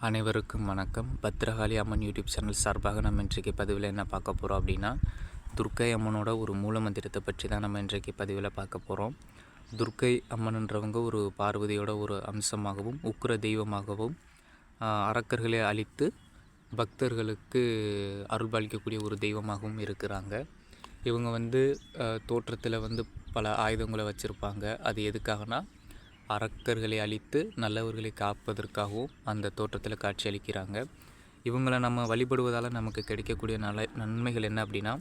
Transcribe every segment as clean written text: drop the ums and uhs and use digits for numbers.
அனைவருக்கும் வணக்கம். பத்திரகாளி அம்மன் YouTube channel சார்பாக நம்ம இன்றைக்கு பதிவில் என்ன பார்க்க போகிறோம் அப்படின்னா, துர்க்கை அம்மனோட ஒரு மூல மந்திரத்தை பற்றி தான் நம்ம இன்றைக்கு பதிவில் பார்க்க போகிறோம். துர்க்கை அம்மன்ன்றவங்க ஒரு பார்வதியோட ஒரு அம்சமாகவும் உக்கிர தெய்வமாகவும் அரக்கர்களை அழித்து பக்தர்களுக்கு அருள்பாலிக்கக்கூடிய ஒரு தெய்வமாகவும் இருக்கிறாங்க. இவங்க தோற்றத்தில் பல ஆயுதங்களை வச்சுருப்பாங்க. அது எதுக்காகனா அரக்கர்களை அழித்து நல்லவர்களை காப்பதற்காகவும் அந்த தோற்றத்தில் காட்சி அளிக்கிறாங்க. இவங்களை நம்ம வழிபடுவதால் நமக்கு கிடைக்கக்கூடிய நன்மைகள் என்ன அப்படின்னா,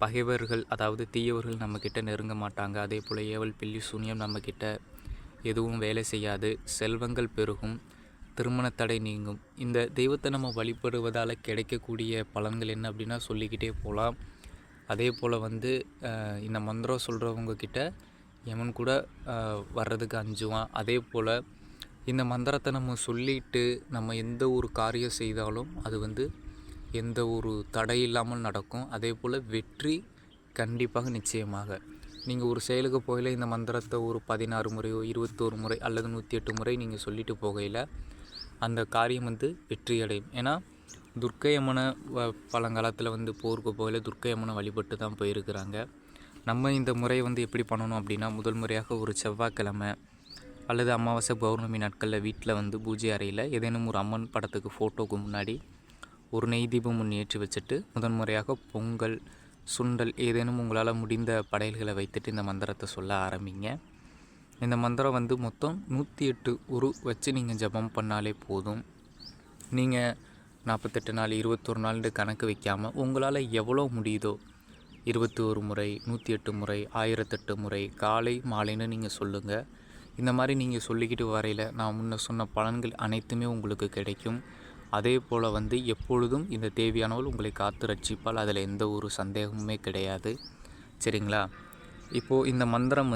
பகைவர்கள் அதாவது தீயவர்கள் நம்மக்கிட்ட நெருங்க மாட்டாங்க. அதே போல் ஏவல் பில்லி சூனியம் நம்மக்கிட்ட எதுவும் வேலை செய்யாது. செல்வங்கள் பெருகும், திருமண தடை நீங்கும். இந்த தெய்வத்தை நம்ம வழிபடுவதால் கிடைக்கக்கூடிய பலன்கள் என்ன அப்படின்னா சொல்லிக்கிட்டே போகலாம். அதே போல் இந்த மந்திரம் சொல்கிறவங்கக்கிட்ட யமன் கூட வர்றதுக்கு அஞ்சுவான். அதே போல் இந்த மந்திரத்தை நம்ம சொல்லிட்டு நம்ம எந்த ஒரு காரியம் செய்தாலும் அது எந்த ஒரு தடை இல்லாமல் நடக்கும். அதே போல் வெற்றி கண்டிப்பாக நிச்சயமாக. நீங்கள் ஒரு செயலுக்கு போகையில் இந்த மந்திரத்தை ஒரு 16 முறையோ 21 முறை அல்லது 108 முறை நீங்கள் சொல்லிட்டு போகையில் அந்த காரியம் வெற்றி அடையும். ஏன்னா துர்க்கை அம்மனை பழங்காலத்தில் போருக்கு போகையில் துர்க்கை அம்மனை வழிபட்டு தான் போயிருக்கிறாங்க. நம்ம இந்த முறையை எப்படி பண்ணணும் அப்படின்னா, முதல் முறையாக ஒரு செவ்வாய்க்கிழமை அல்லது அமாவாசை பௌர்ணமி நாட்களில் வீட்டில் பூஜை அறையில் ஏதேனும் ஒரு அம்மன் படத்துக்கு ஃபோட்டோவுக்கு முன்னாடி ஒரு நெய் தீபம் ஒன்று ஏற்றி வச்சுட்டு முதன் முறையாக பொங்கல், சுண்டல் ஏதேனும் உங்களால் முடிந்த படையல்களை வைத்துட்டு இந்த மந்திரத்தை சொல்ல ஆரம்பிங்க. இந்த மந்திரம் மொத்தம் 108 உரு வச்சு நீங்கள் ஜபம் பண்ணாலே போதும். நீங்கள் 48 நாள் 21 நாள்னு கணக்கு வைக்காமல் உங்களால் எவ்வளோ முடியுதோ 21 முறை, 108 முறை, 1008 முறை, காலை மாலைன்னு நீங்கள் சொல்லுங்கள். இந்த மாதிரி நீங்கள் சொல்லிக்கிட்டு வரையில் நான் முன்ன சொன்ன பலன்கள் அனைத்துமே உங்களுக்கு கிடைக்கும். அதே போல் எப்பொழுதும் இந்த தேவியானவள் உங்களை காத்து ரட்சிப்பால், அதில் எந்த ஒரு சந்தேகமுமே கிடையாது. சரிங்களா? இப்போது இந்த மந்திரம்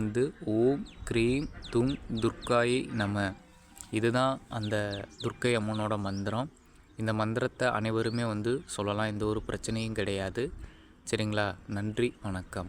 ஓம் க்ரீம் தும் துர்காயை நம. இதுதான் அந்த துர்க்கை அம்மனோட மந்திரம். இந்த மந்திரத்தை அனைவருமே சொல்லலாம். எந்த ஒரு பிரச்சனையும் கிடையாது. சரிங்களா? நன்றி, வணக்கம்.